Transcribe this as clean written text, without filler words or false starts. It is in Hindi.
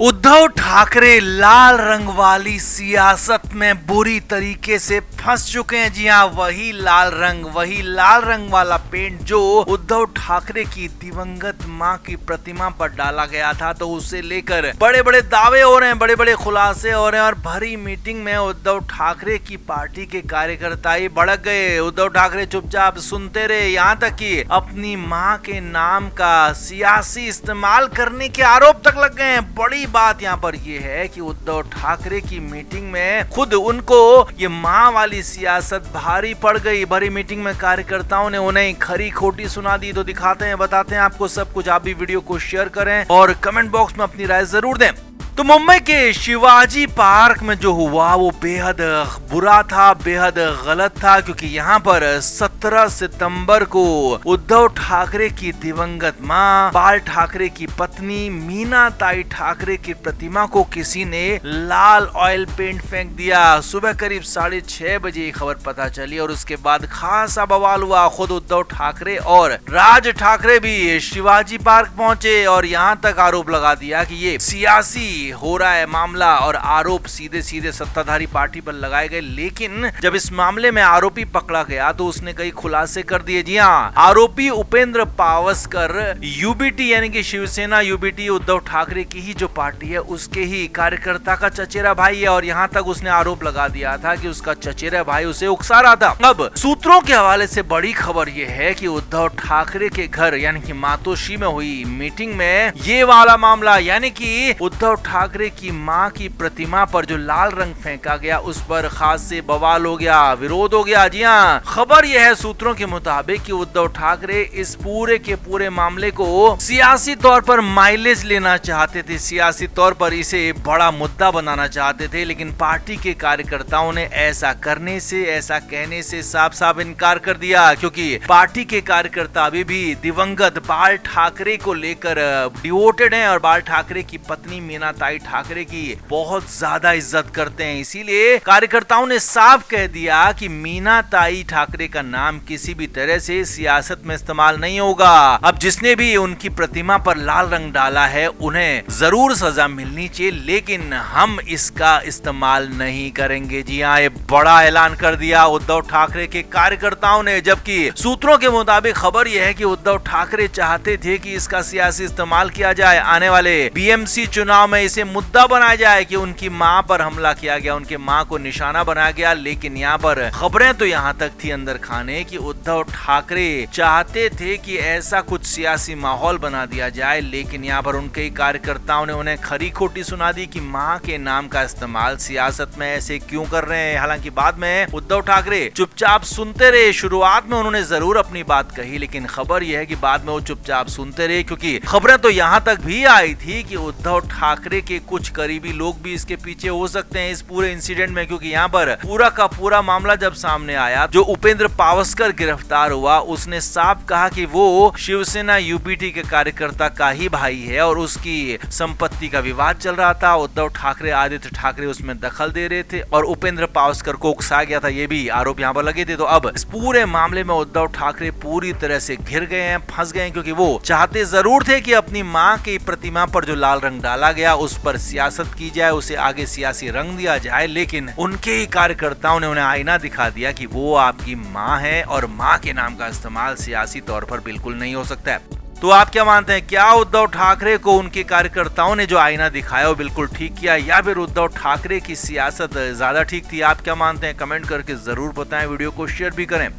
उद्धव ठाकरे लाल रंग वाली सियासत में बुरी तरीके से फंस चुके हैं। जी हाँ, वही लाल रंग वाला पेंट जो उद्धव ठाकरे की दिवंगत मां की प्रतिमा पर डाला गया था, तो उसे लेकर बड़े बड़े दावे हो रहे हैं, बड़े बड़े खुलासे हो रहे हैं। और भरी मीटिंग में उद्धव ठाकरे की पार्टी के कार्यकर्ता ही भड़क गए। उद्धव ठाकरे चुपचाप सुनते रहे, यहाँ तक कि अपनी मां के नाम का सियासी इस्तेमाल करने के आरोप तक लग गए हैं। बड़ी बात यहाँ पर यह है कि उद्धव ठाकरे की मीटिंग में खुद उनको ये मां वाली सियासत भारी पड़ गई। भरी मीटिंग में कार्यकर्ताओं ने उन्हें खरी खोटी सुना दी। तो दिखाते हैं, बताते हैं आपको सब कुछ। आप भी वीडियो को शेयर करें और कमेंट बॉक्स में अपनी राय जरूर दें। तो मुंबई के शिवाजी पार्क में जो हुआ वो बेहद बुरा था, बेहद गलत था, क्योंकि यहाँ पर 17 सितंबर को उद्धव ठाकरे की दिवंगत मां बाल ठाकरे की पत्नी मीना ताई ठाकरे की प्रतिमा को किसी ने लाल ऑयल पेंट फेंक दिया। सुबह करीब 6:30 बजे खबर पता चली और उसके बाद खासा बवाल हुआ। खुद उद्धव ठाकरे और राज ठाकरे भी शिवाजी पार्क पहुंचे और यहाँ तक आरोप लगा दिया कि ये सियासी हो रहा है मामला, और आरोप सीधे सीधे सत्ताधारी पार्टी पर लगाए गए। लेकिन जब इस मामले में आरोपी पकड़ा गया तो उसने कई खुलासे कर दिए। जी हाँ, आरोपी उपेंद्र पावस्कर यूबीटी यानी कि शिवसेना यूबीटी उद्धव ठाकरे की ही जो पार्टी है उसके ही कार्यकर्ता का चचेरा भाई है। और यहाँ तक उसने आरोप लगा दिया था कि उसका चचेरा भाई उसे उकसा रहा था। अब सूत्रों के हवाले से बड़ी खबर यह है कि उद्धव ठाकरे के घर यानी कि मातोश्री में हुई मीटिंग में ये वाला मामला, यानी कि उद्धव ठाकरे की मां की प्रतिमा पर जो लाल रंग फेंका गया उस पर खास से बवाल हो गया, विरोध हो गया। जी हाँ, खबर यह है सूत्रों के मुताबिक कि उद्धव ठाकरे इस पूरे के पूरे मामले को सियासी तौर पर माइलेज लेना चाहते थे, सियासी तौर पर इसे बड़ा मुद्दा बनाना चाहते थे। लेकिन पार्टी के कार्यकर्ताओं ने ऐसा करने से, ऐसा कहने से साफ साफ इनकार कर दिया, क्योंकि पार्टी के कार्यकर्ता अभी भी दिवंगत बाल ठाकरे को लेकर डिवोटेड हैं और बाल ठाकरे की पत्नी मीना ताई ठाकरे की बहुत ज्यादा इज्जत करते हैं। इसीलिए कार्यकर्ताओं ने साफ कह दिया कि मीना ताई ठाकरे का नाम किसी भी तरह से सियासत में इस्तेमाल नहीं होगा। अब जिसने भी उनकी प्रतिमा पर लाल रंग डाला है उन्हें जरूर सजा मिलनी चाहिए, लेकिन हम इसका इस्तेमाल नहीं करेंगे। जी हाँ, ये बड़ा ऐलान कर दिया उद्धव ठाकरे के कार्यकर्ताओं ने। जबकि सूत्रों के मुताबिक खबर यह है कि उद्धव ठाकरे चाहते थे कि इसका सियासी इस्तेमाल किया जाए, आने वाले बीएमसी चुनाव में इसे मुद्दा बनाया जाए कि उनकी मां पर हमला किया गया, उनके मां को निशाना बनाया गया। लेकिन यहाँ पर खबरें तो यहाँ तक थी अंदर खाने कि उद्धव ठाकरे चाहते थे कि ऐसा कुछ सियासी माहौल बना दिया जाए। लेकिन यहाँ पर उनके कार्यकर्ताओं ने उन्हें खरी खोटी सुना दी कि मां के नाम का इस्तेमाल सियासत में ऐसे क्यों कर रहे हैं। हालांकि बाद में उद्धव ठाकरे चुपचाप सुनते रहे। शुरुआत में उन्होंने जरूर अपनी बात कही, लेकिन खबर यह है कि बाद में वो चुपचाप सुनते रहे, क्योंकि खबरें तो यहाँ तक भी आई थी कि उद्धव ठाकरे के कुछ करीबी लोग भी इसके पीछे हो सकते हैं इस पूरे इंसिडेंट में। क्योंकि यहाँ पर पूरा का पूरा मामला जब सामने आया, जो उपेंद्र पावस्कर गिरफ्तार हुआ उसने साफ कहा कि वो शिवसेना यूबीटी के कार्यकर्ता का ही भाई है और उसकी संपत्ति का विवाद चल रहा था। उद्धव ठाकरे, आदित्य ठाकरे उसमें दखल दे रहे थे और उपेंद्र पावस्कर को उकसाया गया था, ये भी आरोप यहाँ पर लगे थे। तो अब इस पूरे मामले में उद्धव ठाकरे पूरी तरह से घिर गए हैं, फंस गए हैं, क्योंकि वो चाहते जरूर थे कि अपनी मां की प्रतिमा पर जो लाल रंग डाला गया उस पर सियासत की जाए, उसे आगे सियासी रंग दिया जाए। लेकिन उनके ही कार्यकर्ताओं ने उन्हें आईना दिखा दिया कि वो आपकी मां है और मां के नाम का इस्तेमाल सियासी तौर पर बिल्कुल नहीं हो सकता है। तो आप क्या मानते हैं, क्या उद्धव ठाकरे को उनके कार्यकर्ताओं ने जो आईना दिखाया वो बिल्कुल ठीक किया, या फिर उद्धव ठाकरे की सियासत ज्यादा ठीक थी? आप क्या मानते हैं, कमेंट करके जरूर बताएं, वीडियो को शेयर भी करें।